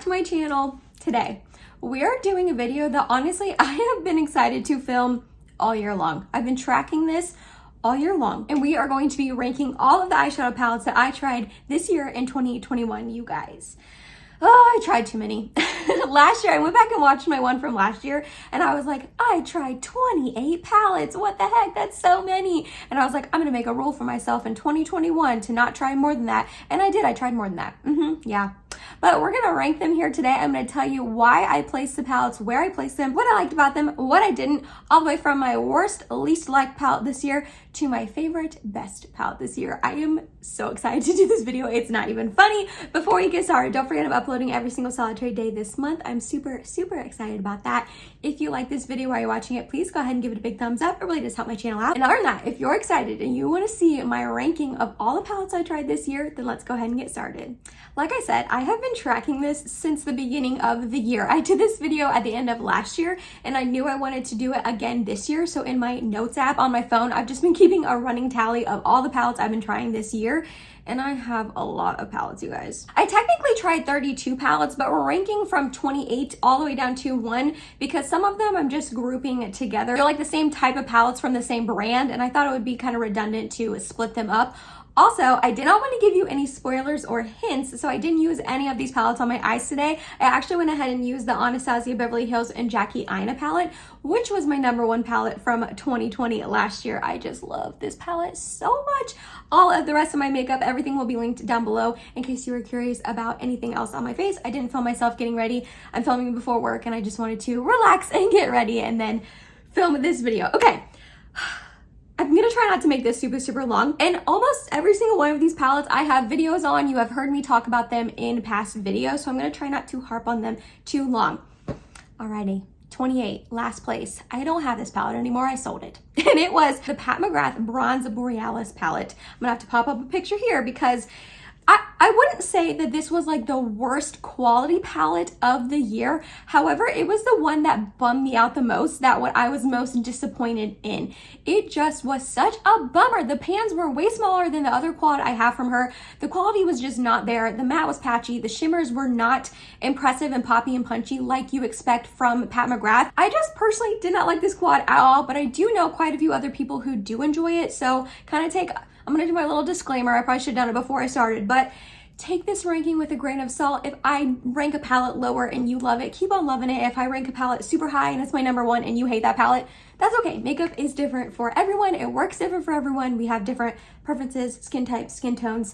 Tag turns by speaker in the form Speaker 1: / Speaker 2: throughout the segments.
Speaker 1: to my channel. Today we are doing a video that honestly I have been excited to film all year long. I've been tracking this all year long, and we are going to be ranking all of the eyeshadow palettes that I tried this year in 2021, you guys. Oh, I tried too many. Last year, I went back and watched my one from last year, and I was like, I tried 28 palettes. What the heck? That's so many. And I was like, I'm gonna make a rule for myself in 2021 to not try more than that. And I did. I tried more than that. Yeah. But we're gonna rank them here today. I'm gonna tell you why I placed the palettes, where I placed them, what I liked about them, what I didn't, all the way from my worst, least liked palette this year to my favorite, best palette this year. I am so excited to do this video. It's not even funny. Before we get started, don't forget I'm uploading every single solitary day this month. I'm super excited about that. If you like this video while you're watching it, please go ahead and give it a big thumbs up. It really does help my channel out. And other than that, if you're excited and you want to see my ranking of all the palettes I tried this year, then let's go ahead and get started. Like I said, I have been tracking this since the beginning of the year. I did this video at the end of last year, and I knew I wanted to do it again this year. So in my notes app on my phone, I've just been keeping a running tally of all the palettes I've been trying this year. And I have a lot of palettes, you guys. I technically tried 32 palettes, but we're ranking from 28 all the way down to 1 because some of them I'm just grouping together. They're like the same type of palettes from the same brand, and I thought it would be kind of redundant to split them up. Also, I did not want to give you any spoilers or hints, so I didn't use any of these palettes on my eyes today. I actually went ahead and used the Anastasia, Beverly Hills, and Jackie Aina palette, which was my #1 palette from 2020 last year. I just love this palette so much. All of the rest of my makeup, everything will be linked down below in case you were curious about anything else on my face. I didn't film myself getting ready. I'm filming before work, and I just wanted to relax and get ready and then film this video. Okay. I'm gonna try not to make this super long, and almost every single one of these palettes I have videos on. You have heard me talk about them in past videos, so I'm gonna try not to harp on them too long. Alrighty, 28, last place. I don't have this palette anymore, I sold it. And it was the Pat McGrath Bronze Borealis palette. I'm gonna have to pop up a picture here because I wouldn't say that this was like the worst quality palette of the year. However, it was the one that bummed me out the most, that what I was most disappointed in. It just was such a bummer. The pans were way smaller than the other quad I have from her. The quality was just not there. The matte was patchy. The shimmers were not impressive and poppy and punchy like you expect from Pat McGrath. I just personally did not like this quad at all, but I do know quite a few other people who do enjoy it. So I'm gonna do my little disclaimer. I probably should have done it before I started, but take this ranking with a grain of salt. If I rank a palette lower and you love it, keep on loving it. If I rank a palette super high and it's my #1 and you hate that palette, that's okay. Makeup is different for everyone. It works different for everyone. We have different preferences, skin types, skin tones,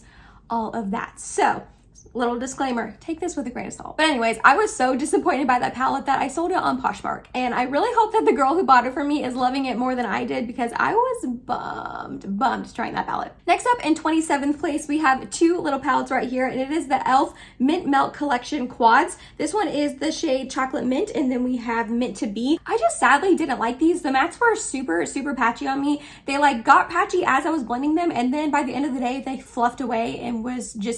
Speaker 1: all of that. So, little disclaimer, take this with a grain of salt. But anyways, I was so disappointed by that palette that I sold it on Poshmark. And I really hope that the girl who bought it for me is loving it more than I did because I was bummed trying that palette. Next up in 27th place, we have two little palettes right here, and it is the e.l.f. Mint Melt Collection Quads. This one is the shade Chocolate Mint, and then we have Mint to Be. I just sadly didn't like these. The mattes were super patchy on me. They like got patchy as I was blending them, and then by the end of the day, they fluffed away and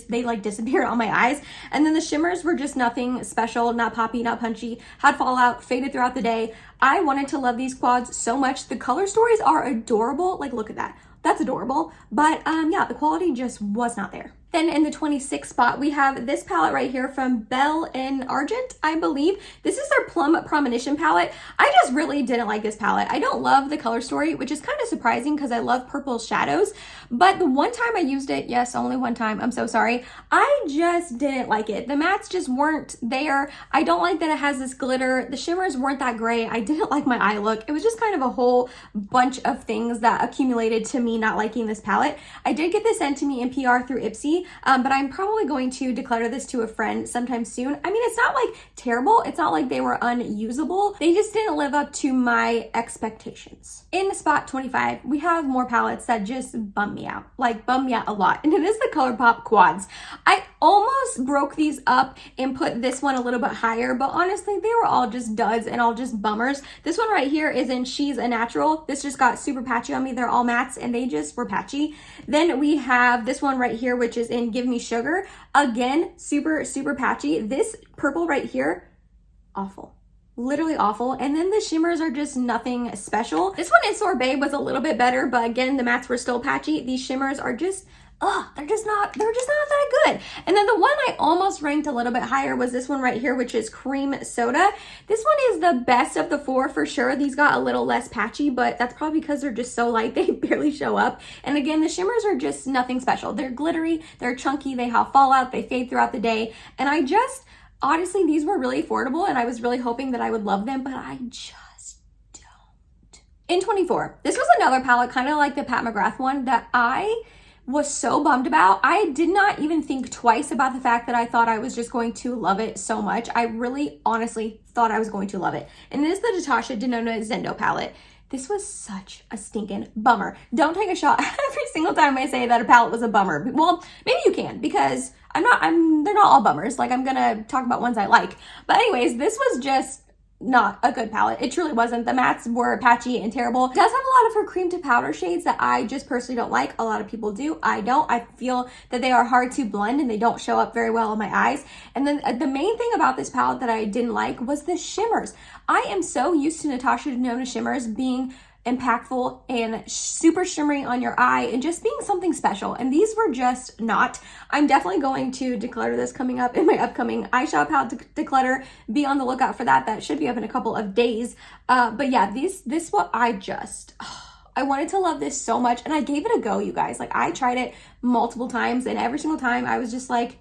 Speaker 1: they like disappeared on my eyes. And then the shimmers were just nothing special, not poppy, not punchy, had fallout, faded throughout the day. I wanted to love these quads so much. The color stories are adorable. Like, look at that. That's adorable. But yeah, the quality just was not there. Then in the 26th spot, we have this palette right here from Belle and Argent, I believe. This is their Plum Premonition palette. I just really didn't like this palette. I don't love the color story, which is kind of surprising because I love purple shadows. But the one time I used it, yes, only one time, I'm so sorry, I just didn't like it. The mattes just weren't there. I don't like that it has this glitter. The shimmers weren't that great. I didn't like my eye look. It was just kind of a whole bunch of things that accumulated to me not liking this palette. I did get this sent to me in PR through Ipsy. But I'm probably going to declare this to a friend sometime soon. I mean, it's not like terrible. It's not like they were unusable. They just didn't live up to my expectations. In spot 25, we have more palettes that just bum me out. Like, bum me out a lot. And it is the Colourpop Quads. I almost broke these up and put this one a little bit higher, but honestly, they were all just duds and all just bummers. This one right here is in She's a Natural. This just got super patchy on me. They're all mattes and they just were patchy. Then we have this one right here, which is in Give Me Sugar. Again, super patchy. This purple right here, awful. Literally awful. And then the shimmers are just nothing special. This one in Sorbet was a little bit better, but again, the mattes were still patchy. These shimmers are just they're just not that good. And then the one I almost ranked a little bit higher was this one right here, which is Cream Soda. This one is the best of the four for sure. These got a little less patchy, but that's probably because they're just so light, they barely show up. And again, the shimmers are just nothing special. They're glittery, they're chunky, they have fallout, they fade throughout the day. And honestly, these were really affordable and I was really hoping that I would love them, but I just don't. In 24, this was another palette, kind of like the Pat McGrath one, that I was so bummed about. I did not even think twice about the fact that I thought I was just going to love it so much. I really honestly thought I was going to love it. And it is the Natasha Denona Zendo palette. This was such a stinking bummer. Don't take a shot every single time I say that a palette was a bummer. Well, maybe you can, because they're not all bummers. Like, I'm gonna talk about ones I like. But anyways, this was just not a good palette. It truly wasn't. The mattes were patchy and terrible. It does have a lot of her cream to powder shades that I just personally don't like. A lot of people do. I don't. I feel that they are hard to blend and they don't show up very well in my eyes. And then the main thing about this palette that I didn't like was the shimmers. I am so used to Natasha Denona shimmers being impactful and super shimmery on your eye and just being something special, and these were just not. I'm definitely going to declutter this coming up in my upcoming eyeshadow palette declutter. Be on the lookout for that. That should be up in a couple of days. But yeah, this what I wanted to love this so much, and I gave it a go, you guys. Like, I tried it multiple times, and every single time I was just like,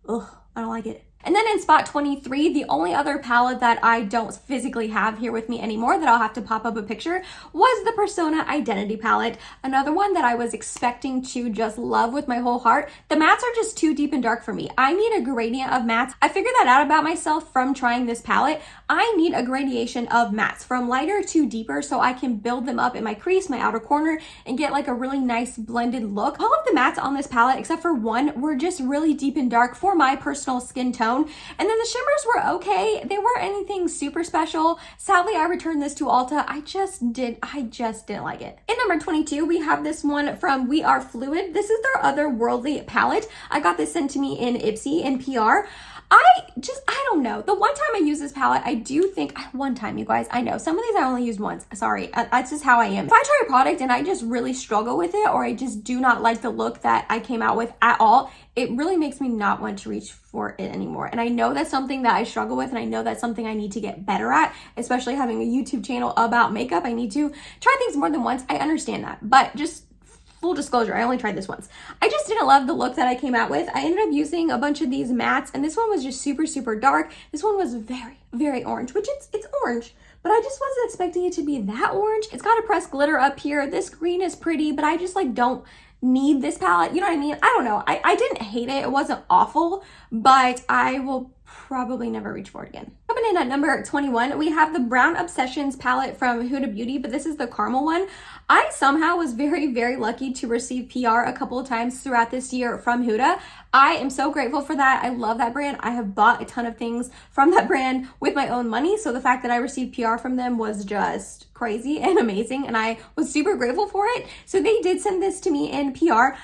Speaker 1: ugh, I don't like it. And then in spot 23, the only other palette that I don't physically have here with me anymore that I'll have to pop up a picture was the Persona Identity palette. Another one that I was expecting to just love with my whole heart. The mattes are just too deep and dark for me. I need a gradient of mattes. I figured that out about myself from trying this palette. I need a gradation of mattes from lighter to deeper so I can build them up in my crease, my outer corner, and get like a really nice blended look. All of the mattes on this palette, except for one, were just really deep and dark for my personal skin tone. And then the shimmers were okay. They weren't anything super special. Sadly, I returned this to Ulta. I just didn't like it. In number 22, we have this one from We Are Fluid. This is their Otherworldly palette. I got this sent to me in Ipsy in PR. I don't know. The one time I used this palette, I do think, one time, you guys, I know. Some of these I only used once. Sorry, that's just how I am. If I try a product and I just really struggle with it, or I just do not like the look that I came out with at all, it really makes me not want to reach for it anymore. And I know that's something that I struggle with, and I know that's something I need to get better at, especially having a YouTube channel about makeup. I need to try things more than once. I understand that, but just full disclosure, I only tried this once. I just didn't love the look that I came out with. I ended up using a bunch of these mattes, and this one was just super, super dark. This one was very, very orange, which it's orange, but I just wasn't expecting it to be that orange. It's got a pressed glitter up here. This green is pretty, but I just like don't need this palette. You know what I mean? I don't know. I didn't hate it. It wasn't awful, but I will probably never reach for it again. Coming in at number 21, we have the Brown Obsessions palette from Huda Beauty, but this is the caramel one. I somehow was very, very lucky to receive PR a couple of times throughout this year from Huda. I am so grateful for that. I love that brand. I have bought a ton of things from that brand with my own money, so the fact that I received PR from them was just crazy and amazing, and I was super grateful for it. So they did send this to me in PR.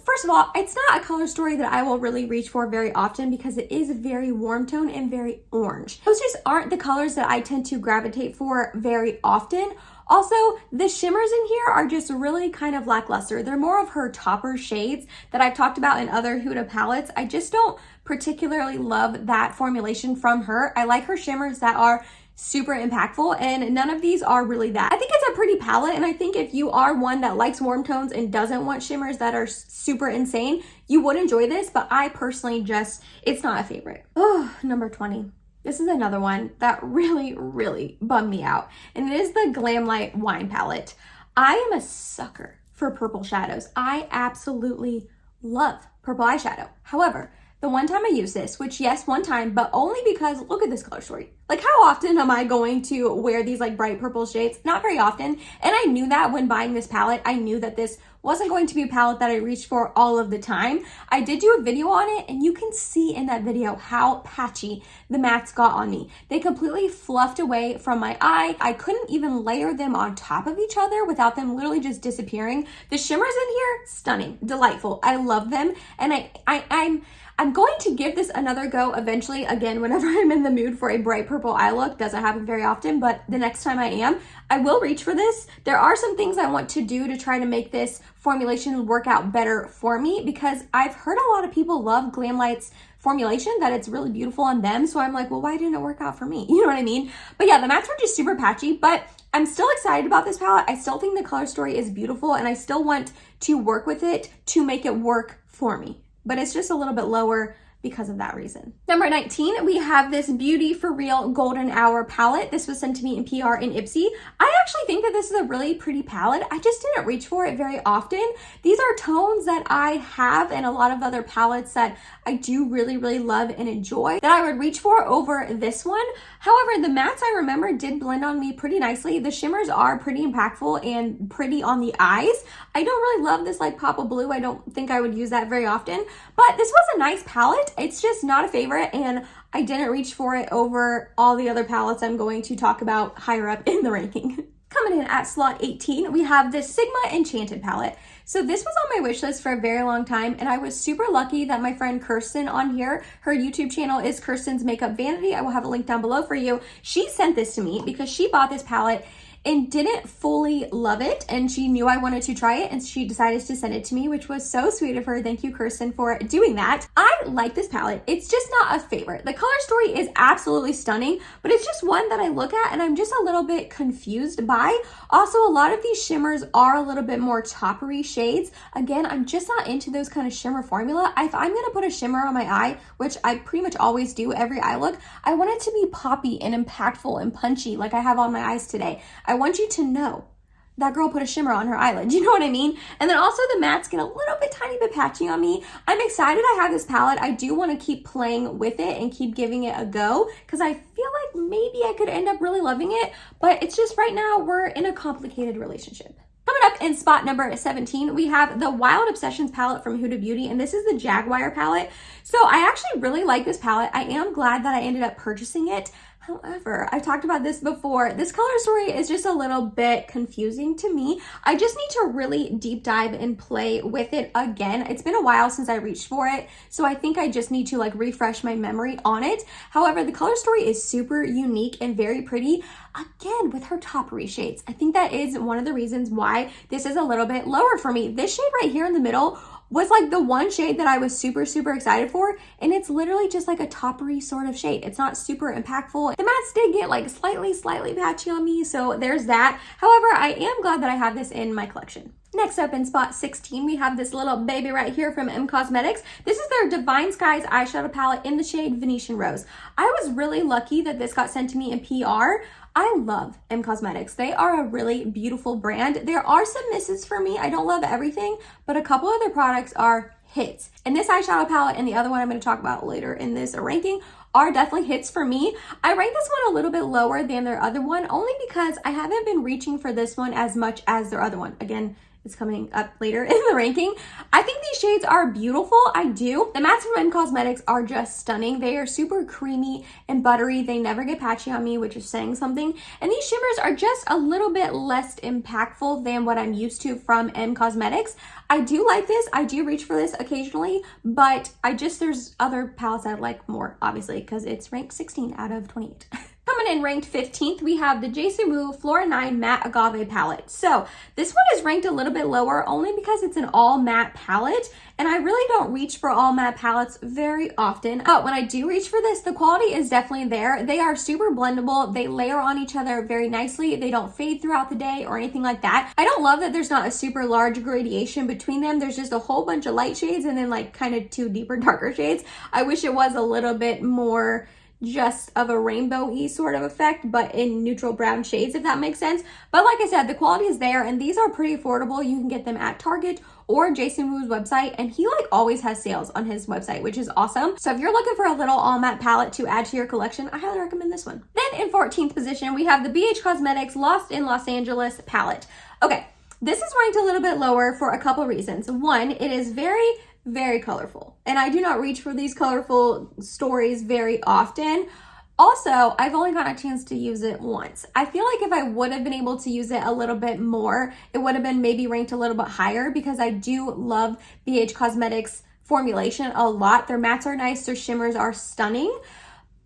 Speaker 1: First of all, it's not a color story that I will really reach for very often because it is very warm tone and very orange. Those just aren't the colors that I tend to gravitate for very often. Also, the shimmers in here are just really kind of lackluster. They're more of her topper shades that I've talked about in other Huda palettes. I just don't particularly love that formulation from her. I like her shimmers that are super impactful, and none of these are really that. I think it's a pretty palette, and I think if you are one that likes warm tones and doesn't want shimmers that are super insane, you would enjoy this, but I personally it's not a favorite. Oh, number 20. This is another one that really, really bummed me out, and it is the Glam Light Wine palette. I am a sucker for purple shadows. I absolutely love purple eyeshadow. However, the one time I used this, which yes, one time, but only because look at this color story. Like, how often am I going to wear these like bright purple shades? Not very often. And I knew that when buying this palette. I knew that this wasn't going to be a palette that I reached for all of the time. I did do a video on it, and you can see in that video how patchy the mattes got on me. They completely fluffed away from my eye. I couldn't even layer them on top of each other without them literally just disappearing. The shimmers in here, stunning, delightful. I love them, and I'm going to give this another go eventually, again, whenever I'm in the mood for a bright purple eye look. Doesn't happen very often, but the next time I am, I will reach for this. There are some things I want to do to try to make this formulation work out better for me, because I've heard a lot of people love Glamlight's formulation, that it's really beautiful on them. So I'm like, well, why didn't it work out for me? You know what I mean? But yeah, the mattes were just super patchy, but I'm still excited about this palette. I still think the color story is beautiful, and I still want to work with it to make it work for me. But it's just a little bit lower because of that reason. Number 19, we have this Beauty For Real Golden Hour palette. This was sent to me in PR in Ipsy. I actually think that this is a really pretty palette. I just didn't reach for it very often. These are tones that I have in a lot of other palettes that I do really, really love and enjoy, that I would reach for over this one. However, the mattes I remember did blend on me pretty nicely. The shimmers are pretty impactful and pretty on the eyes. I don't really love this like pop of blue. I don't think I would use that very often, but this was a nice palette. It's just not a favorite, and I didn't reach for it over all the other palettes I'm going to talk about higher up in the ranking. Coming in at slot 18, we have this Sigma Enchanted palette. So this was on my wish list for a very long time, and I was super lucky that my friend Kirsten on here, her YouTube channel is Kirsten's Makeup Vanity. I will have a link down below for you. She sent this to me because she bought this palette and didn't fully love it, and she knew I wanted to try it, and she decided to send it to me, which was so sweet of her. Thank you, Kirsten, for doing that. I like this palette. It's just not a favorite. The color story is absolutely stunning, but it's just one that I look at and I'm just a little bit confused by. Also, a lot of these shimmers are a little bit more toppery shades. Again, I'm just not into those kind of shimmer formula. If I'm gonna put a shimmer on my eye, which I pretty much always do every eye look, I want it to be poppy and impactful and punchy like I have on my eyes today. I want you to know that girl put a shimmer on her eyelid. You know what I mean? And then also the mattes get a little bit tiny bit patchy on me. I'm excited I have this palette. I do want to keep playing with it and keep giving it a go, because I feel like maybe I could end up really loving it, but it's just right now we're in a complicated relationship. Coming up in spot number 17, we have the Wild Obsessions palette from Huda Beauty, and this is the Jaguar palette. So I actually really like this palette. I am glad that I ended up purchasing it. However, I've talked about this before. This color story is just a little bit confusing to me. I just need to really deep dive and play with it again. It's been a while since I reached for it, so I think I just need to like refresh my memory on it. However, the color story is super unique and very pretty. Again, with her toppery shades. I think that is one of the reasons why this is a little bit lower for me. This shade right here in the middle was like the one shade that I was super, super excited for, and it's literally just like a toppery sort of shade. It's not super impactful. The mattes did get like slightly patchy on me, so there's that. However, I am glad that I have this in my collection. Next up in spot 16, we have this little baby right here from M Cosmetics. This is their Divine Skies eyeshadow palette in the shade Venetian Rose. I was really lucky that this got sent to me in PR. I love M Cosmetics. They are a really beautiful brand. There are some misses for me. I don't love everything, but a couple of their products are hits. And this eyeshadow palette and the other one I'm going to talk about later in this ranking are definitely hits for me. I rate this one a little bit lower than their other one, only because I haven't been reaching for this one as much as their other one. Again, it's coming up later in the ranking. I think these shades are beautiful. I do. The mattes from M Cosmetics are just stunning. They are super creamy and buttery. They never get patchy on me, which is saying something. And these shimmers are just a little bit less impactful than what I'm used to from M Cosmetics. I do like this. I do reach for this occasionally, but there's other palettes I like more, obviously, because it's ranked 16 out of 28. Coming in ranked 15th, we have the Jason Wu Flora 9 Matte Agave palette. So this one is ranked a little bit lower only because it's an all matte palette, and I really don't reach for all matte palettes very often. But when I do reach for this, the quality is definitely there. They are super blendable. They layer on each other very nicely. They don't fade throughout the day or anything like that. I don't love that there's not a super large gradation between them. There's just a whole bunch of light shades and then like kind of two deeper, darker shades. I wish it was a little bit more just of a rainbow-y sort of effect, but in neutral brown shades, if that makes sense. But like I said, the quality is there, and these are pretty affordable. You can get them at Target or Jason Wu's website, and he like always has sales on his website, which is awesome. So if you're looking for a little all matte palette to add to your collection, I highly recommend this one. Then in 14th position, we have the BH Cosmetics Lost in Los Angeles palette. Okay, this is ranked a little bit lower for a couple reasons. One, it is very colorful, and I do not reach for these colorful stories very often. Also, I've only gotten a chance to use it once. I feel like if I would have been able to use it a little bit more, it would have been maybe ranked a little bit higher, because I do love BH Cosmetics formulation a lot. Their mattes are nice, their shimmers are stunning.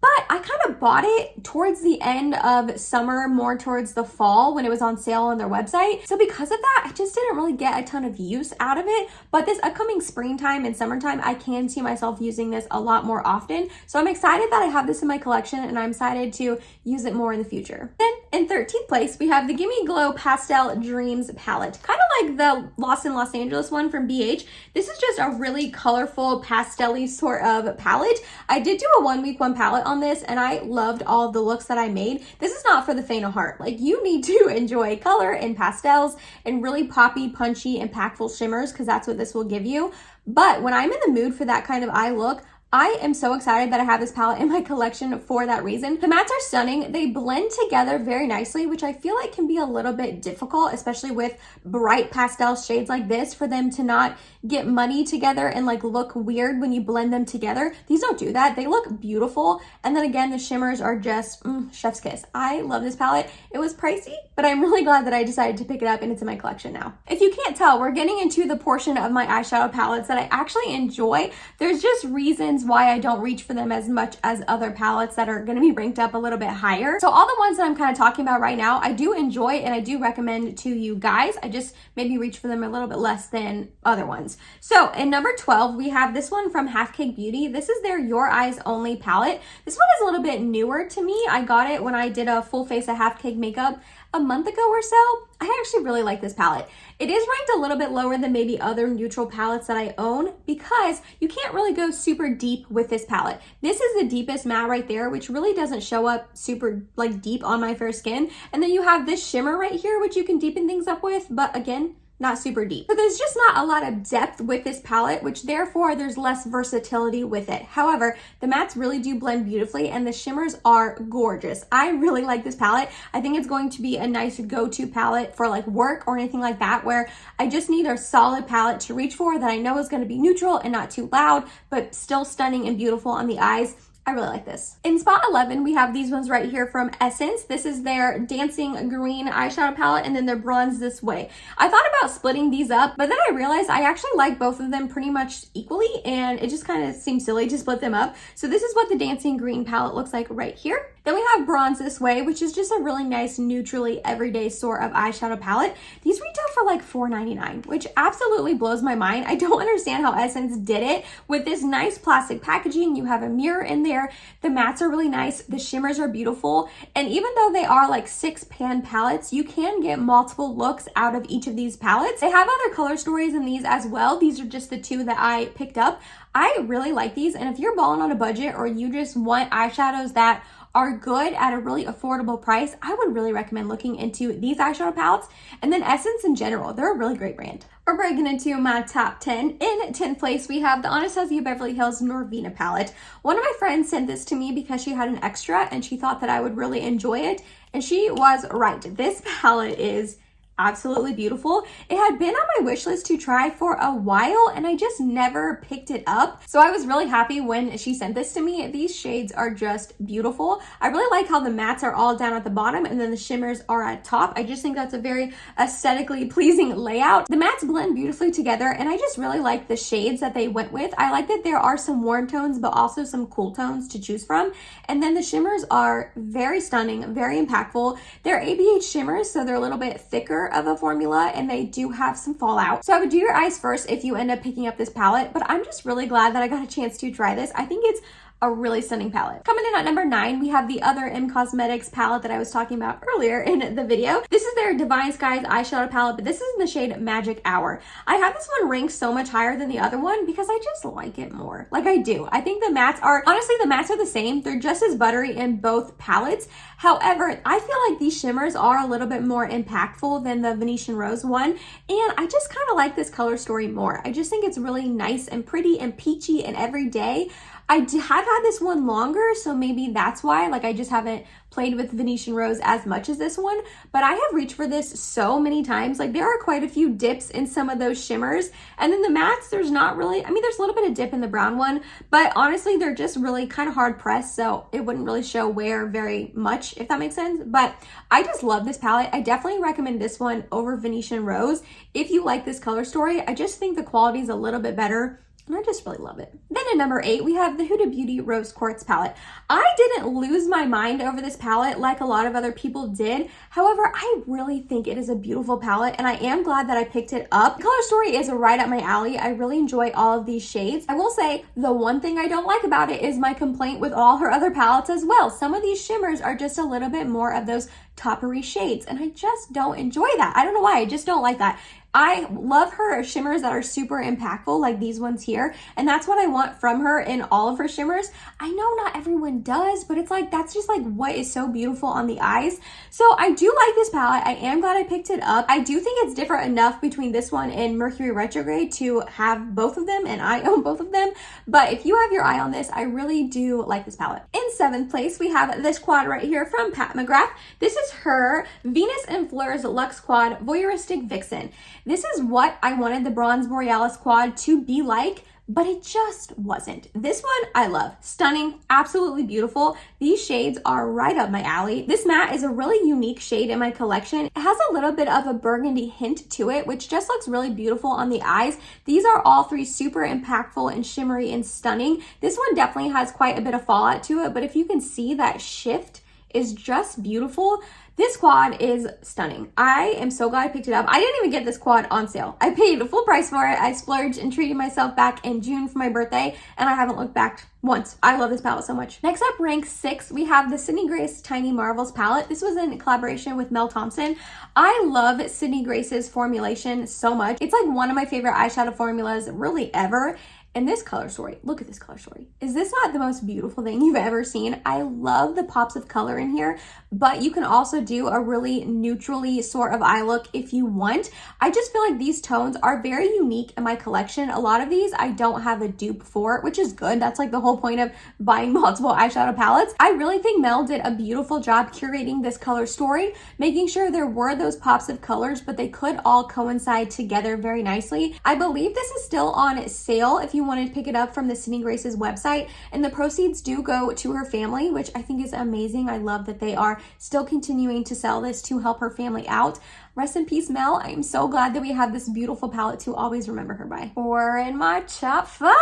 Speaker 1: But I kind of bought it towards the end of summer, more towards the fall when it was on sale on their website. So because of that, I just didn't really get a ton of use out of it. But this upcoming springtime and summertime, I can see myself using this a lot more often. So I'm excited that I have this in my collection and I'm excited to use it more in the future. Then in 13th place, we have the Gimme Glow Pastel Dreams palette. Kind of like the Lost in Los Angeles one from BH. This is just a really colorful, pastel-y sort of palette. I did do a 1 week 1 palette on this and I loved all of the looks that I made. This is not for the faint of heart. Like, you need to enjoy color and pastels and really poppy, punchy, impactful shimmers, because that's what this will give you. But when I'm in the mood for that kind of eye look, I am so excited that I have this palette in my collection for that reason. The mattes are stunning. They blend together very nicely, which I feel like can be a little bit difficult, especially with bright pastel shades like this, for them to not get muddy together and like look weird when you blend them together. These don't do that. They look beautiful. And then again, the shimmers are just chef's kiss. I love this palette. It was pricey, but I'm really glad that I decided to pick it up and it's in my collection now. If you can't tell, we're getting into the portion of my eyeshadow palettes that I actually enjoy. There's just reasons why I don't reach for them as much as other palettes that are going to be ranked up a little bit higher. So all the ones that I'm kind of talking about right now, I do enjoy and I do recommend to you guys. I just maybe reach for them a little bit less than other ones. So in number 12, we have this one from Half Cake Beauty. This is their Your Eyes Only palette. This one is a little bit newer to me. I got it when I did a full face of Half Cake makeup a month ago or so. I actually really like this palette. It is ranked a little bit lower than maybe other neutral palettes that I own because you can't really go super deep with this palette. This is the deepest matte right there, which really doesn't show up super like deep on my fair skin. And then you have this shimmer right here, which you can deepen things up with, but again, not super deep. So there's just not a lot of depth with this palette, which therefore there's less versatility with it. However, the mattes really do blend beautifully and the shimmers are gorgeous. I really like this palette. I think it's going to be a nice go-to palette for like work or anything like that, where I just need a solid palette to reach for that I know is going to be neutral and not too loud, but still stunning and beautiful on the eyes. I really like this. In spot 11, we have these ones right here from Essence. This is their Dancing Green eyeshadow palette and then their Bronze This Way. I thought about splitting these up, but then I realized I actually like both of them pretty much equally and it just kind of seems silly to split them up. So this is what the Dancing Green palette looks like right here. Then we have Bronze This Way, which is just a really nice, neutrally everyday sort of eyeshadow palette. These retail for like $4.99, which absolutely blows my mind. I don't understand how Essence did it with this nice plastic packaging. You have a mirror in there. The mattes are really nice. The shimmers are beautiful. And even though they are like 6-pan palettes, you can get multiple looks out of each of these palettes. They have other color stories in these as well. These are just the 2 that I picked up. I really like these. And if you're balling on a budget or you just want eyeshadows that are good at a really affordable price, I would really recommend looking into these eyeshadow palettes. And then Essence in general, they're a really great brand. We're breaking into my top 10. In 10th place, we have the Anastasia Beverly Hills Norvina palette. One of my friends sent this to me because she had an extra and she thought that I would really enjoy it. And she was right. This palette is absolutely beautiful. It had been on my wish list to try for a while and I just never picked it up. So I was really happy when she sent this to me. These shades are just beautiful. I really like how the mattes are all down at the bottom and then the shimmers are at top. I just think that's a very aesthetically pleasing layout. The mattes blend beautifully together and I just really like the shades that they went with. I like that there are some warm tones but also some cool tones to choose from. And then the shimmers are very stunning, very impactful. They're ABH shimmers, so they're a little bit thicker of a formula and they do have some fallout. So I would do your eyes first if you end up picking up this palette, but I'm just really glad that I got a chance to try this. I think it's a really stunning palette. Coming in at number 9, we have the other M Cosmetics palette that I was talking about earlier in the video. This is their Divine Skies eyeshadow palette, but this is in the shade Magic Hour. I have this one ranked so much higher than the other one because I just like it more. Like I do. I think the mattes are, honestly, the mattes are the same. They're just as buttery in both palettes. However, I feel like these shimmers are a little bit more impactful than the Venetian Rose one, and I just kind of like this color story more. I just think it's really nice and pretty and peachy and everyday. I have had this one longer, so maybe that's why. Like, I just haven't played with Venetian Rose as much as this one, but I have reached for this so many times. Like, there are quite a few dips in some of those shimmers, and then the mattes, there's not really, I mean, there's a little bit of dip in the brown one, but honestly, they're just really kind of hard pressed, so it wouldn't really show wear very much, if that makes sense. But I just love this palette. I definitely recommend this one over Venetian Rose. If you like this color story, I just think the quality is a little bit better And I just really love it. Then at number 8, we have the Huda Beauty Rose Quartz palette. I didn't lose my mind over this palette like a lot of other people did. However, I really think it is a beautiful palette, and I am glad that I picked it up. The color story is right up my alley. I really enjoy all of these shades. I will say the one thing I don't like about it is my complaint with all her other palettes as well. Some of these shimmers are just a little bit more of those toppery shades, and I just don't enjoy that. I don't know why, I just don't like that. I love her shimmers that are super impactful, like these ones here, and that's what I want from her in all of her shimmers. I know not everyone does, but it's like, that's just like what is so beautiful on the eyes. So I do like this palette. I am glad I picked it up. I do think it's different enough between this one and Mercury Retrograde to have both of them, and I own both of them. But if you have your eye on this, I really do like this palette. In 7th place, we have this quad right here from Pat Mcgrath. This is her Venus and Fleurs Luxe Quad Voyeuristic Vixen. This is what I wanted the Bronze Borealis quad to be like, but it just wasn't. This one I love. Stunning, absolutely beautiful. These shades are right up my alley. This matte is a really unique shade in my collection. It has a little bit of a burgundy hint to it, which just looks really beautiful on the eyes. These are all 3 super impactful and shimmery and stunning. This one definitely has quite a bit of fallout to it, but if you can see that shift is just beautiful. This quad is stunning. I am so glad I picked it up. I didn't even get this quad on sale. I paid full price for it. I splurged and treated myself back in June for my birthday, and I haven't looked back once. I love this palette so much. Next up, rank 6, we have the Sydney Grace Tiny Marvels palette. This was in collaboration with Mel Thompson. I love Sydney Grace's formulation so much. It's like one of my favorite eyeshadow formulas really ever. And this color story, look at this color story. Is this not the most beautiful thing you've ever seen? I love the pops of color in here, but you can also do a really neutrally sort of eye look if you want. I just feel like these tones are very unique in my collection. A lot of these I don't have a dupe for, which is good. That's like the whole point of buying multiple eyeshadow palettes. I really think Mel did a beautiful job curating this color story, making sure there were those pops of colors, but they could all coincide together very nicely. I believe this is still on sale if you wanted to pick it up from the Sydney Grace's website, and the proceeds do go to her family, which I think is amazing. I love that they are still continuing to sell this to help her family out. Rest in peace, Mel. I am so glad that we have this beautiful palette to always remember her by. We're in my top 5.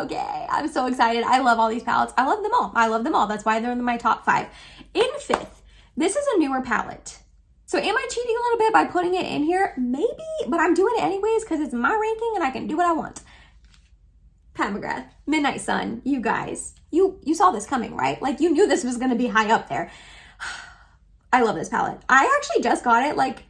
Speaker 1: Okay, I'm so excited. I love all these palettes. I love them all. I love them all. That's why they're in my top 5. In 5th, this is a newer palette. So am I cheating a little bit by putting it in here? Maybe, but I'm doing it anyways because it's my ranking and I can do what I want. Pat Mcgrath Midnight Sun. You guys, you saw this coming, right? Like, you knew this was going to be high up there. I love this palette. I actually just got it like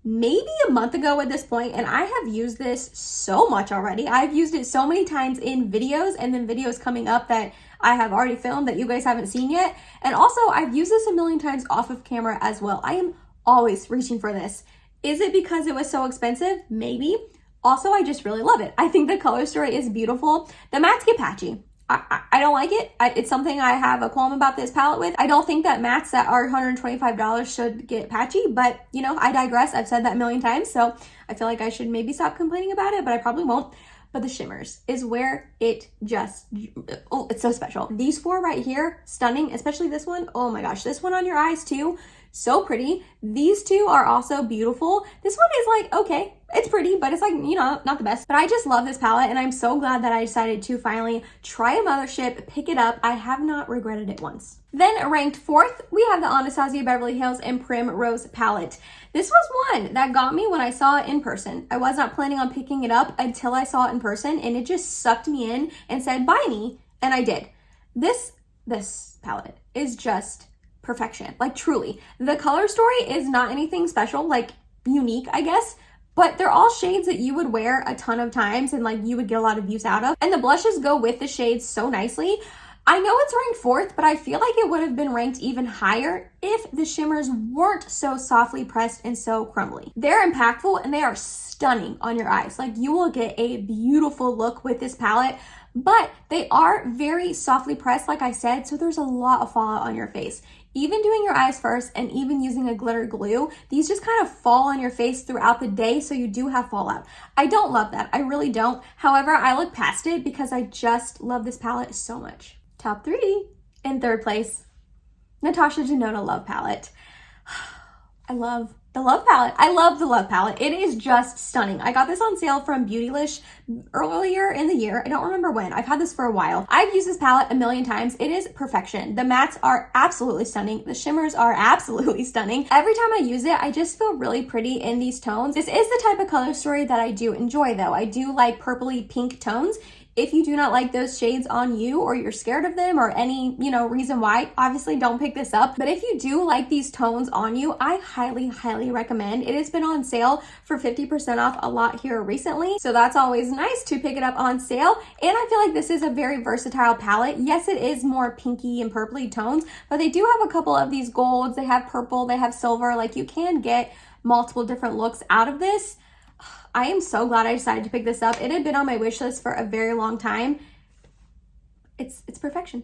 Speaker 1: maybe a month ago at this point, and I have used this so much already. I've used it so many times in videos, and then videos coming up that I have already filmed that you guys haven't seen yet. And also, I've used this a million times off of camera as well. I am always reaching for this. Is it because it was so expensive? Maybe. Also, I just really love it. I think the color story is beautiful. The mattes get patchy. I don't like it. It's something I have a qualm about this palette with. I don't think that mattes that are $125 should get patchy, but you know, I digress. I've said that a million times, so I feel like I should maybe stop complaining about it, but I probably won't. But the shimmers is where it just, oh, it's so special. These 4 right here, stunning, especially this one. Oh my gosh, this one on your eyes too. So pretty. These 2 are also beautiful. This one is like, okay, it's pretty, but it's like, you know, not the best. But I just love this palette, and I'm so glad that I decided to finally try a mothership, pick it up. I have not regretted it once. Then ranked 4th, we have the Anastasia Beverly Hills and Primrose palette. This was one that got me when I saw it in person. I was not planning on picking it up until I saw it in person, and it just sucked me in and said, buy me, and I did. This palette is just perfection, like truly. The color story is not anything special, like unique, I guess, but they're all shades that you would wear a ton of times and like you would get a lot of use out of. And the blushes go with the shades so nicely. I know it's ranked 4th, but I feel like it would have been ranked even higher if the shimmers weren't so softly pressed and so crumbly. They're impactful and they are stunning on your eyes. Like, you will get a beautiful look with this palette, but they are very softly pressed, like I said, so there's a lot of fallout on your face. Even doing your eyes first and even using a glitter glue, these just kind of fall on your face throughout the day, so you do have fallout. I don't love that. I really don't. However, I look past it because I just love this palette so much. Top 3. In 3rd place, Natasha Denona Love Palette. I love The Love palette. I love the Love palette. It is just stunning. I got this on sale from Beautylish earlier in the year. I don't remember when. I've had this for a while. I've used this palette a million times. It is perfection. The mattes are absolutely stunning. The shimmers are absolutely stunning. Every time I use it, I just feel really pretty in these tones. This is the type of color story that I do enjoy though. I do like purpley pink tones. If you do not like those shades on you, or you're scared of them, or any, reason why, obviously don't pick this up. But if you do like these tones on you, I highly, highly recommend. It has been on sale for 50% off a lot here recently. So that's always nice to pick it up on sale. And I feel like this is a very versatile palette. Yes, it is more pinky and purpley tones, but they do have a couple of these golds. They have purple, they have silver. Like, you can get multiple different looks out of this. I am so glad I decided to pick this up. It had been on my wish list for a very long time. It's perfection.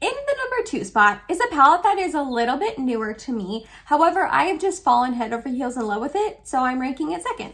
Speaker 1: In the number 2 spot is a palette that is a little bit newer to me. However, I have just fallen head over heels in love with it, so I'm ranking it second.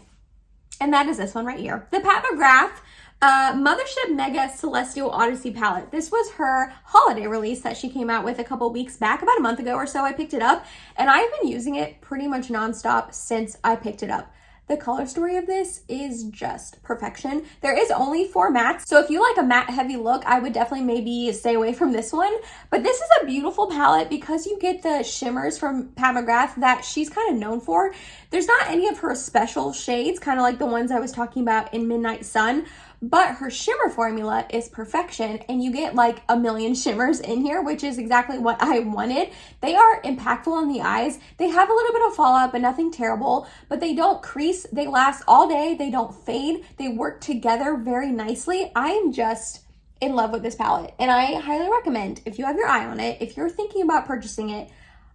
Speaker 1: And that is this one right here. The Pat McGrath Mothership Mega Celestial Odyssey palette. This was her holiday release that she came out with a couple weeks back, about a month ago or so. I picked it up, and I've been using it pretty much nonstop since I picked it up. The color story of this is just perfection. There is only 4 mattes, so if you like a matte heavy look, I would definitely maybe stay away from this one. But this is a beautiful palette because you get the shimmers from Pat McGrath that she's kind of known for. There's not any of her special shades, kind of like the ones I was talking about in Midnight Sun, but her shimmer formula is perfection, and you get like a million shimmers in here, which is exactly what I wanted. They are impactful on the eyes. They have a little bit of fallout, but nothing terrible, but they don't crease. They last all day. They don't fade. They work together very nicely. I am just in love with this palette, and I highly recommend, if you have your eye on it, if you're thinking about purchasing it,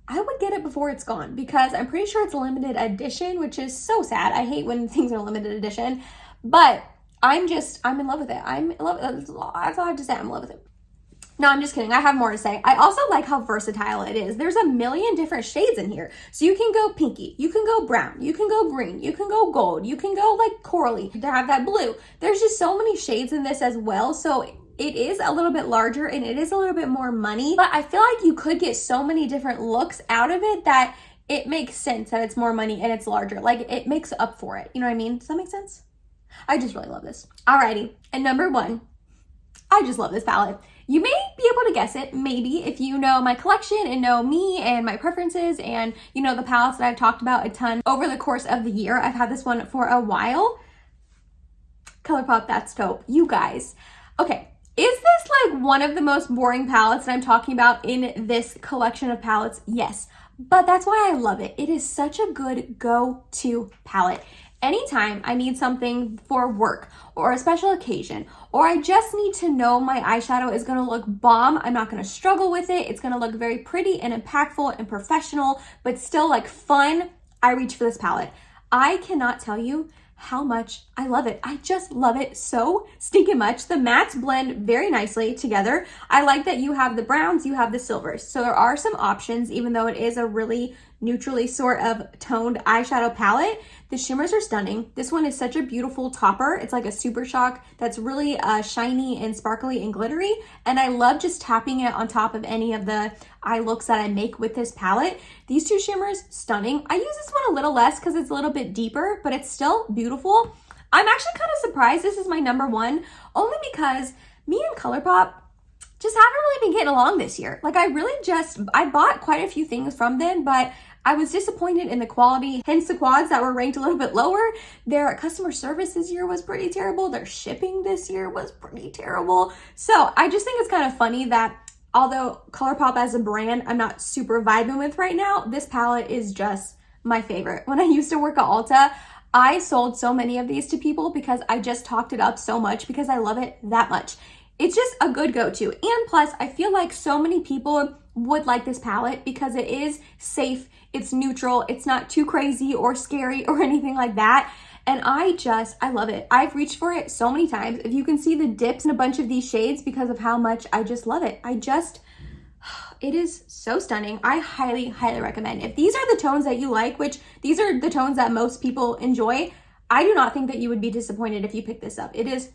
Speaker 1: I would get it before it's gone, because I'm pretty sure it's a limited edition, which is so sad. I hate when things are limited edition, but I'm in love with it. I'm in love with it. That's all I have to say. I'm in love with it. No, I'm just kidding. I have more to say. I also like how versatile it is. There's a million different shades in here. So you can go pinky, you can go brown, you can go green, you can go gold, you can go like corally to have that blue. There's just so many shades in this as well. So it is a little bit larger and it is a little bit more money, but I feel like you could get so many different looks out of it that it makes sense that it's more money and it's larger. Like, it makes up for it. You know what I mean? Does that make sense? I just really love this. Alrighty, and number 1, I just love this palette. You may be able to guess it, maybe, if you know my collection and know me and my preferences and you know the palettes that I've talked about a ton over the course of the year. I've had this one for a while. Colourpop, that's dope. You guys. Okay, is this like one of the most boring palettes that I'm talking about in this collection of palettes? Yes, but that's why I love it. It is such a good go-to palette. Anytime I need something for work or a special occasion, or I just need to know my eyeshadow is going to look bomb, I'm not going to struggle with it, it's going to look very pretty and impactful and professional, but still like fun, I reach for this palette. I cannot tell you how much I love it. I just love it so stinking much. The mattes blend very nicely together. I like that you have the browns, you have the silvers. So there are some options, even though it is a really neutrally sort of toned eyeshadow palette. The shimmers are stunning. This one is such a beautiful topper. It's like a super shock that's really shiny and sparkly and glittery. And I love just tapping it on top of any of the eye looks that I make with this palette. These 2 shimmers, stunning. I use this one a little less because it's a little bit deeper, but it's still beautiful. I'm actually kind of surprised this is my number 1, only because me and Colourpop just haven't really been getting along this year. Like, I bought quite a few things from them, but I was disappointed in the quality, hence the quads that were ranked a little bit lower. Their customer service this year was pretty terrible. Their shipping this year was pretty terrible. So I just think it's kind of funny that although Colourpop as a brand, I'm not super vibing with right now, this palette is just my favorite. When I used to work at Ulta, I sold so many of these to people because I just talked it up so much because I love it that much. It's just a good go-to. And plus, I feel like so many people would like this palette because it is safe, it's neutral, it's not too crazy or scary or anything like that. And I love it. I've reached for it so many times. If you can see the dips in a bunch of these shades because of how much I just love it. It is so stunning. I highly, highly recommend. If these are the tones that you like, which these are the tones that most people enjoy, I do not think that you would be disappointed if you pick this up. It is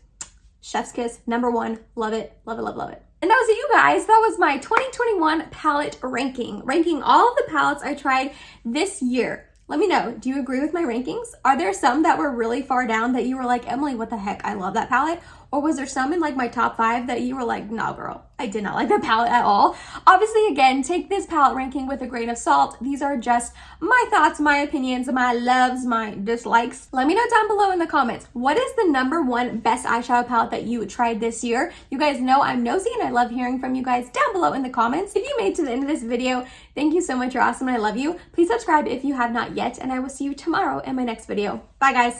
Speaker 1: chef's kiss, number 1. Love it, love it, love, love it. And that was it, you guys. That was my 2021 palette ranking all of the palettes I tried this year. Let me know, do you agree with my rankings? Are there some that were really far down that you were like, Emily, what the heck? I love that palette. Or was there some in like my top 5 that you were like, nah, girl, I did not like that palette at all? Obviously, again, take this palette ranking with a grain of salt. These are just my thoughts, my opinions, my loves, my dislikes. Let me know down below in the comments, what is the #1 best eyeshadow palette that you tried this year? You guys know I'm nosy and I love hearing from you guys down below in the comments. If you made it to the end of this video, thank you so much. You're awesome and I love you. Please subscribe if you have not yet, and I will see you tomorrow in my next video. Bye, guys.